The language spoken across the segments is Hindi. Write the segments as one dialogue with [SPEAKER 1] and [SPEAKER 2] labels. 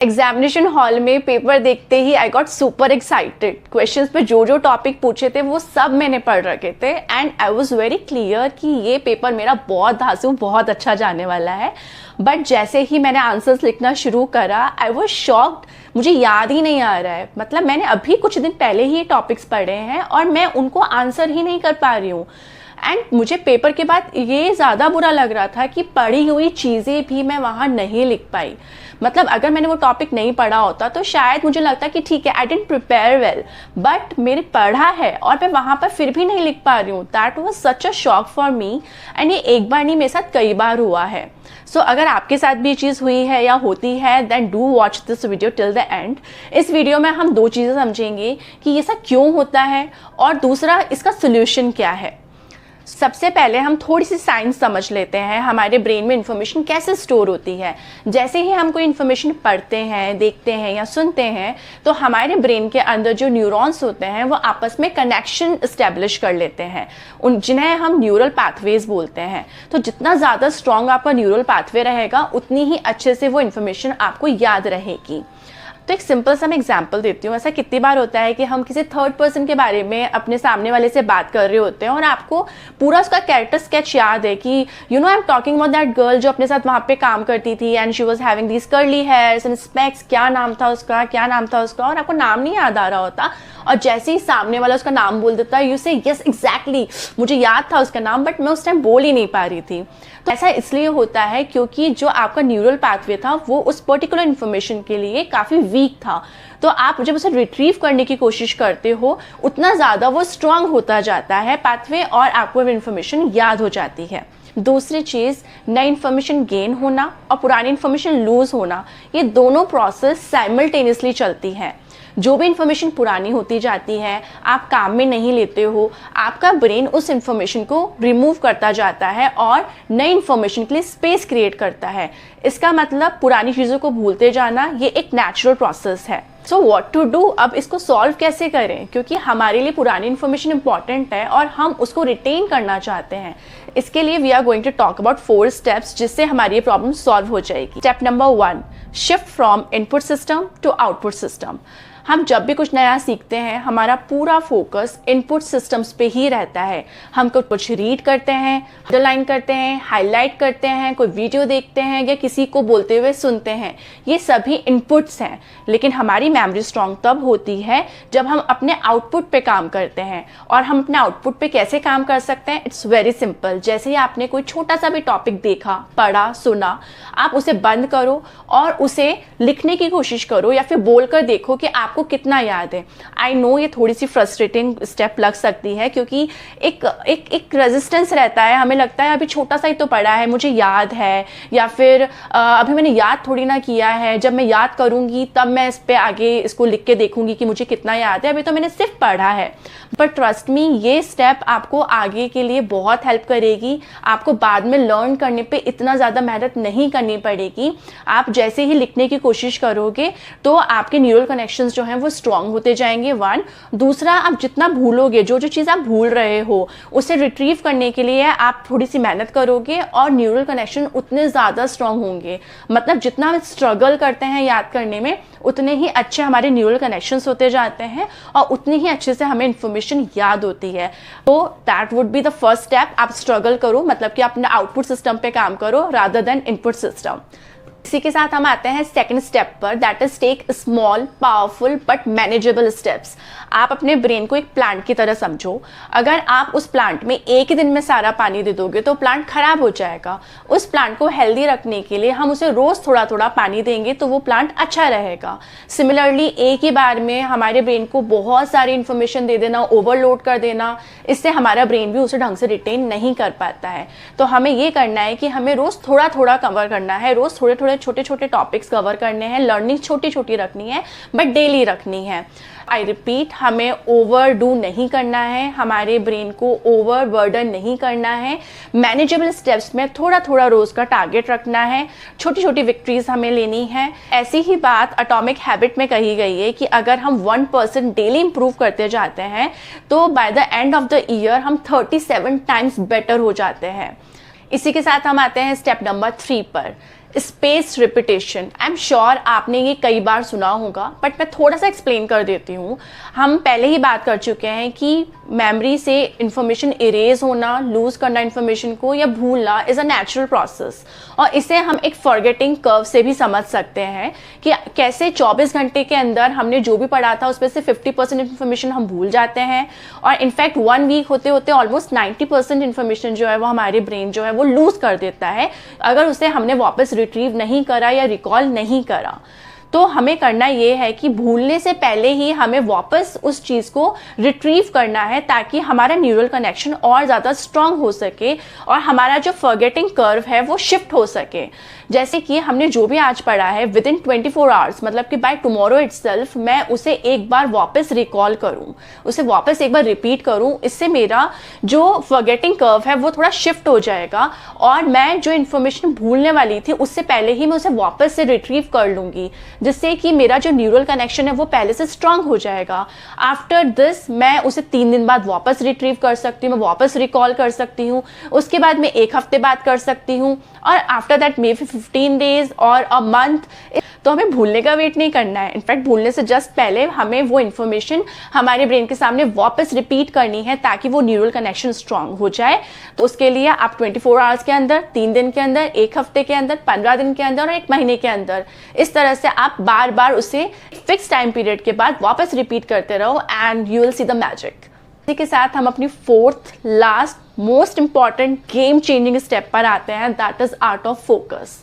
[SPEAKER 1] एग्जामिनेशन हॉल में पेपर देखते ही I got super excited. Questions पे जो जो टॉपिक पूछे थे वो सब मैंने पढ़ रखे थे and I was very clear कि ये पेपर मेरा बहुत धांसू बहुत अच्छा जाने वाला है। बट जैसे ही मैंने आंसर्स लिखना शुरू करा आई वाज शॉक्ड, मुझे याद ही नहीं आ रहा है। मतलब मैंने अभी कुछ दिन पहले ही ये टॉपिक्स पढ़े हैं और मैं उनको आंसर ही नहीं कर पा रही हूँ। एंड मुझे पेपर के बाद ये ज़्यादा बुरा लग रहा था कि पढ़ी हुई चीज़ें भी मैं वहाँ नहीं लिख पाई। मतलब अगर मैंने वो टॉपिक नहीं पढ़ा होता तो शायद मुझे लगता कि ठीक है I didn't prepare well, but मेरे पढ़ा है और मैं वहाँ पर फिर भी नहीं लिख पा रही हूँ। That was such a shock for me and ये एक बार नहीं, मेरे साथ कई बार हुआ है। सो अगर आपके साथ भी ये चीज़ हुई है या होती है then do watch this video till the end. इस वीडियो में हम दो चीज़ें समझेंगे कि ये सब क्यों होता है और दूसरा इसका सोल्यूशन क्या है। सबसे पहले हम थोड़ी सी साइंस समझ लेते हैं, हमारे ब्रेन में इंफॉर्मेशन कैसे स्टोर होती है। जैसे ही हम कोई इंफॉर्मेशन पढ़ते हैं, देखते हैं या सुनते हैं तो हमारे ब्रेन के अंदर जो न्यूरॉन्स होते हैं वो आपस में कनेक्शन इस्टेब्लिश कर लेते हैं, जिन्हें हम न्यूरल पाथवेज बोलते हैं। तो जितना ज़्यादा स्ट्रॉन्ग आपका न्यूरल पाथवे रहेगा उतनी ही अच्छे से वो इन्फॉर्मेशन आपको याद रहेगी। तो एक सिंपल सा मैं एग्जांपल देती हूँ। ऐसा कितनी बार होता है कि हम किसी थर्ड पर्सन के बारे में अपने सामने वाले से बात कर रहे होते हैं और आपको पूरा उसका कैरेक्टर स्केच याद है कि I am talking about that girl जो अपने साथ वहाँ पे काम करती थी and she was having these curly hairs and specs, क्या नाम था उसका, क्या नाम था उसका, और आपको नाम नहीं याद आ रहा होता और जैसे ही सामने वाला उसका नाम बोल देता है यू से यस एग्जैक्टली मुझे याद था उसका नाम, बट मैं उस टाइम बोल ही नहीं पा रही थी। तो ऐसा इसलिए होता है क्योंकि जो आपका न्यूरल पाथवे था वो उस पर्टिकुलर इन्फॉर्मेशन के लिए काफ़ी वीक था। तो आप जब उसे रिट्रीव करने की कोशिश करते हो उतना ज़्यादा वो स्ट्रांग होता जाता है पाथवे और आपको इन्फॉर्मेशन याद हो जाती है। दूसरी चीज़, नई इन्फॉर्मेशन गेन होना और पुरानी इन्फॉर्मेशन लूज होना, ये दोनों प्रोसेस साइमल्टेनियसली चलती हैं। जो भी इंफॉर्मेशन पुरानी होती जाती है, आप काम में नहीं लेते हो, आपका ब्रेन उस इंफॉर्मेशन को रिमूव करता जाता है और नई इंफॉर्मेशन के लिए स्पेस क्रिएट करता है। इसका मतलब पुरानी चीज़ों को भूलते जाना ये एक नेचुरल प्रोसेस है। सो व्हाट टू डू, अब इसको सॉल्व कैसे करें, क्योंकि हमारे लिए पुरानी इन्फॉर्मेशन इंपॉर्टेंट है और हम उसको रिटेन करना चाहते हैं। इसके लिए we are going to talk about 4 steps जिससे हमारी ये प्रॉब्लम सॉल्व हो जाएगी। Step number 1, shift from input system to output system. हम जब भी कुछ नया सीखते हैं हमारा पूरा फोकस इनपुट सिस्टम्स पे ही रहता है। हम कुछ रीड करते हैं, अंडरलाइन करते हैं, हाईलाइट करते हैं, कोई वीडियो देखते हैं या किसी को बोलते हुए सुनते हैं, ये सभी इनपुट्स हैं। लेकिन हमारी मेमोरी स्ट्रांग तब होती है जब हम अपने आउटपुट पे काम करते हैं। और हम अपने आउटपुट पे कैसे काम कर सकते हैं, इट्स वेरी सिंपल। जैसे ही आपने कोई छोटा सा भी टॉपिक देखा, पढ़ा, सुना, आप उसे बंद करो और उसे लिखने की कोशिश करो या फिर बोलकर देखो कि आपको कितना याद है। आई नो ये थोड़ी सी फ्रस्ट्रेटिंग स्टेप लग सकती है क्योंकि एक रेजिस्टेंस रहता है, हमें लगता है अभी छोटा सा ही तो पढ़ा है, मुझे याद है, या फिर अभी मैंने याद थोड़ी ना किया है, जब मैं याद करूंगी तब मैं इस पे आगे इसको लिख के देखूंगी कि मुझे कितना याद है, अभी तो मैंने सिर्फ पढ़ा है। पर ट्रस्ट मी, ये स्टेप आपको आगे के लिए बहुत हेल्प करेगी। आपको बाद में लर्न करने पे इतना ज़्यादा मेहनत नहीं करनी पड़ेगी। आप जैसे ही लिखने की कोशिश करोगे तो आपके न्यूरल कनेक्शंस जो हैं वो स्ट्रांग होते जाएंगे, 1। दूसरा, आप जितना भूलोगे, जो जो चीज़ आप भूल रहे हो उसे रिट्रीव करने के लिए आप थोड़ी सी मेहनत करोगे और न्यूरल कनेक्शन उतने ज़्यादा स्ट्रांग होंगे। मतलब जितना हम स्ट्रगल करते हैं याद करने में उतने ही अच्छे हमारे न्यूरल कनेक्शंस होते जाते हैं और उतनी ही अच्छे से हमें इंफॉर्मेशन याद होती है। तो that would be the first step. आप स्ट्रगल करो, मतलब कि अपने आउटपुट सिस्टम पे काम करो रादर देन इनपुट सिस्टम। इसी के साथ हम आते हैं सेकंड स्टेप पर, that is take small powerful but manageable steps. आप अपने ब्रेन को एक प्लांट की तरह समझो। अगर आप उस प्लांट में एक ही दिन में सारा पानी दे दोगे तो प्लांट खराब हो जाएगा। उस प्लांट को हेल्दी रखने के लिए हम उसे रोज थोड़ा थोड़ा पानी देंगे तो वो प्लांट अच्छा रहेगा। सिमिलरली एक ही बार में हमारे ब्रेन को बहुत सारी इंफॉर्मेशन दे देना, ओवरलोड कर देना, इससे हमारा ब्रेन भी उसे ढंग से रिटेन नहीं कर पाता है। तो हमें ये करना है कि हमें रोज थोड़ा थोड़ा कवर करना है, रोज थोड़े थोड़े छोटे छोटे टॉपिक्स कवर करने हैं। लर्निंग छोटी छोटी रखनी है बट डेली रखनी है। आई रिपीट, हमें ओवर डू नहीं करना है, हमारे ब्रेन को ओवर बर्डन नहीं करना है। मैनेजेबल स्टेप्स में थोड़ा थोड़ा रोज का टारगेट रखना है, छोटी छोटी विक्ट्रीज हमें लेनी है। ऐसी ही बात एटॉमिक हैबिट में कही गई है कि अगर हम 1% डेली इंप्रूव करते जाते हैं तो by the end of the year हम 37 टाइम्स बेटर हो जाते हैं। इसी के साथ हम आते हैं स्टेप नंबर 3 पर, space repetition. I am sure आपने ये कई बार सुना होगा, बट मैं थोड़ा सा एक्सप्लेन कर देती हूँ। हम पहले ही बात कर चुके हैं कि मेमोरी से इंफॉर्मेशन इरेज होना, लूज करना इंफॉर्मेशन को या भूलना इज़ अ नेचुरल प्रोसेस, और इसे हम एक फॉरगेटिंग कर्व से भी समझ सकते हैं कि कैसे 24 घंटे के अंदर हमने जो भी पढ़ा था उसमें से 50% इन्फॉर्मेशन हम भूल जाते हैं, और इनफैक्ट 1 वीक होते होते ऑलमोस्ट 90% इन्फॉर्मेशन जो है वो हमारे ब्रेन जो है वो लूज कर देता है अगर उसे हमने वापस रिट्रीव नहीं करा या रिकॉल नहीं करा। तो हमें करना ये है कि भूलने से पहले ही हमें वापस उस चीज़ को रिट्रीव करना है ताकि हमारा न्यूरल कनेक्शन और ज़्यादा स्ट्रांग हो सके और हमारा जो फॉरगेटिंग कर्व है वो शिफ्ट हो सके। जैसे कि हमने जो भी आज पढ़ा है विद इन 24 आवर्स, मतलब कि बाय टुमारो इटसेल्फ मैं उसे एक बार वापस रिकॉल करूं, उसे वापस एक बार रिपीट करूं, इससे मेरा जो फॉरगेटिंग कर्व है वो थोड़ा शिफ्ट हो जाएगा और मैं जो इन्फॉर्मेशन भूलने वाली थी उससे पहले ही मैं उसे वापस से रिट्रीव कर लूंगी, जिससे कि मेरा जो न्यूरल कनेक्शन है वो पहले से स्ट्रांग हो जाएगा। आफ्टर दिस मैं उसे 3 दिन बाद वापस रिट्रीव कर सकती हूँ, मैं वापस रिकॉल कर सकती हूँ, उसके बाद मैं 1 हफ्ते बाद कर सकती हूँ, और after that may be 15 days और अ मंथ। तो हमें भूलने का वेट नहीं करना है, इनफैक्ट भूलने से जस्ट पहले हमें वो इन्फॉर्मेशन हमारे ब्रेन के सामने वापस रिपीट करनी है ताकि वो न्यूरल कनेक्शन स्ट्रांग हो जाए। तो उसके लिए आप 24 आवर्स के अंदर, 3 दिन के अंदर, 1 हफ्ते के अंदर, 15 दिन के अंदर और 1 महीने के अंदर, इस तरह से आप बार बार उसे फिक्स टाइम पीरियड के बाद वापस रिपीट करते रहो and you will see the magic. इसी के साथ हम अपनी 4th last most important game changing step पर आते हैं, that is art of focus.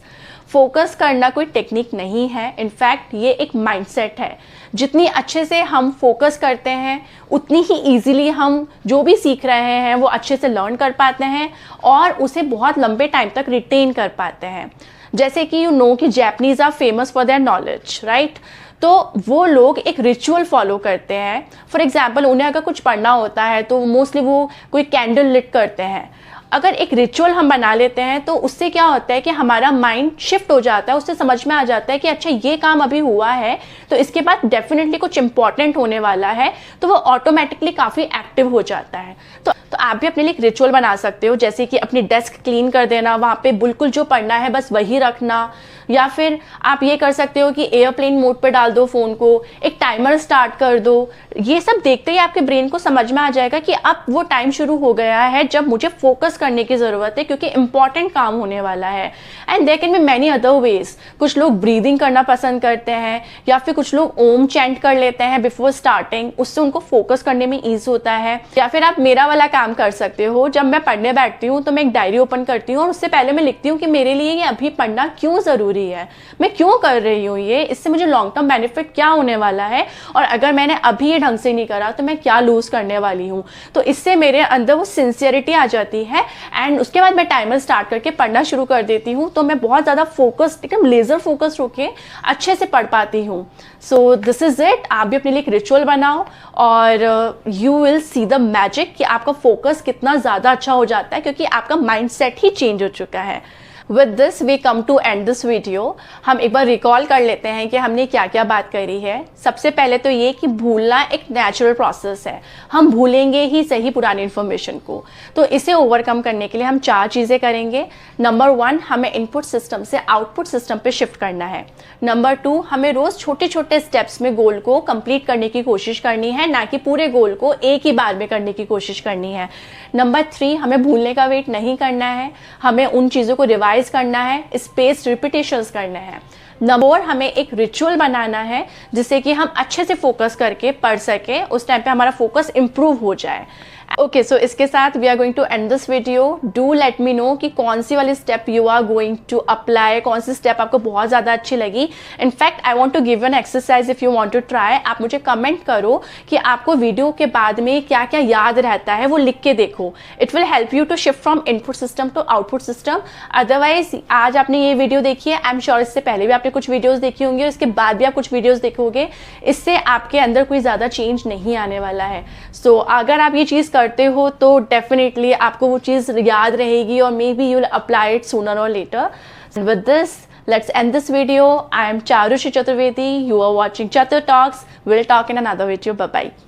[SPEAKER 1] Focus करना कोई टेक्निक नहीं है, इनफैक्ट ये एक माइंडसेट है। जितनी अच्छे से हम फोकस करते हैं उतनी ही इजीली हम जो भी सीख रहे हैं वो अच्छे से लर्न कर पाते हैं और उसे बहुत लंबे टाइम तक रिटेन कर पाते हैं। जैसे कि यू नो कि Japanese are famous for their knowledge, right? तो वो लोग एक रिचुअल फॉलो करते हैं। फॉर एग्जाम्पल उन्हें अगर कुछ पढ़ना होता है तो मोस्टली वो कोई कैंडल लिट करते हैं। अगर एक रिचुअल हम बना लेते हैं तो उससे क्या होता है कि हमारा माइंड शिफ्ट हो जाता है, उससे समझ में आ जाता है कि अच्छा ये काम अभी हुआ है तो इसके बाद डेफिनेटली कुछ इंपॉर्टेंट होने वाला है, तो वो ऑटोमेटिकली काफ़ी एक्टिव हो जाता है। तो आप भी अपने लिए एक रिचुअल बना सकते हो, जैसे कि अपनी डेस्क क्लीन कर देना, वहाँ पे बिल्कुल जो पढ़ना है बस वही रखना, या फिर आप ये कर सकते हो कि एयरप्लेन मोड पे डाल दो फ़ोन को, एक टाइमर स्टार्ट कर दो। ये सब देखते ही आपके ब्रेन को समझ में आ जाएगा कि अब वो टाइम शुरू हो गया है जब मुझे फोकस करने की ज़रूरत है क्योंकि इंपॉर्टेंट काम होने वाला है। And there can be many other ways. कुछ लोग ब्रीदिंग करना पसंद करते हैं या फिर कुछ लोग ओम चैंट कर लेते हैं बिफोर स्टार्टिंग, उससे उनको फोकस करने में ईज होता है। या फिर आप मेरा वाला काम कर सकते हो, जब मैं पढ़ने बैठती हूँ तो मैं एक डायरी ओपन करती हूँ और उससे पहले मैं लिखती हूँ कि मेरे लिए ये अभी पढ़ना क्यों ज़रूरी है, मैं क्यों कर रही हूँ ये, इससे मुझे लॉन्ग टर्म बेनिफिट क्या होने वाला है, और अगर मैंने अभी ये ढंग से नहीं करा तो मैं क्या लूज करने वाली हूँ। तो इससे मेरे अंदर वो सिंसियरिटी आ जाती है एंड उसके बाद मैं टाइमर स्टार्ट करके पढ़ना शुरू कर देती हूँ, तो मैं बहुत ज़्यादा फोकस, एकदम लेजर फोकस होके अच्छे से पढ़ पाती हूँ। So this is it. आप भी अपने लिए एक रिचुअल बनाओ और you will see the magic कि आपका फोकस कितना ज़्यादा अच्छा हो जाता है क्योंकि आपका माइंड सेट ही चेंज हो चुका है। With this we come to end this video. हम एक बार रिकॉल कर लेते हैं कि हमने क्या क्या बात करी है। सबसे पहले तो ये कि भूलना एक नेचुरल प्रोसेस है, हम भूलेंगे ही सही पुरानी इन्फॉर्मेशन को। तो इसे ओवरकम करने के लिए हम 4 चीज़ें करेंगे। नंबर 1, हमें इनपुट सिस्टम से आउटपुट सिस्टम पे शिफ्ट करना है। नंबर 2, हमें रोज़ छोटे छोटे स्टेप्स में गोल को कंप्लीट करने की कोशिश करनी है, ना कि पूरे गोल को एक ही बार में करने की कोशिश करनी है। नंबर 3, हमें भूलने का वेट नहीं करना है, हमें उन चीज़ों को रिवाइज करना है, स्पेस रिपीटेशंस करने हैं। नंबर 4, हमें एक रिचुअल बनाना है जिससे कि हम अच्छे से फोकस करके पढ़ सके, उस टाइम पे हमारा फोकस इंप्रूव हो जाए। ओके, सो इसके साथ we are going to end this video. Do let me know कि कौन सी वाली step you are going to apply, कौन सी स्टेप आपको बहुत ज़्यादा अच्छी लगी। In fact I want to give an exercise if you want to try. आप मुझे कमेंट करो कि आपको वीडियो के बाद में क्या क्या याद रहता है, वो लिख के देखो। It will help you to shift from input system to output system. Otherwise आज आपने ये वीडियो देखी है, आई एम श्योर इससे पहले भी आपने कुछ वीडियोज़ देखी होंगी और इसके बाद भी आप कुछ वीडियोज़ देखोगे, इससे आपके अंदर कोई ज़्यादा चेंज नहीं आने वाला है। सो अगर आप ये चीज़ करते हो तो डेफिनेटली आपको वो चीज़ याद रहेगी और maybe you will apply it sooner or later. With this let's end this video. I am Charushi Chaturvedi. You are watching Chatur Talks. We'll talk in another video. Bye bye.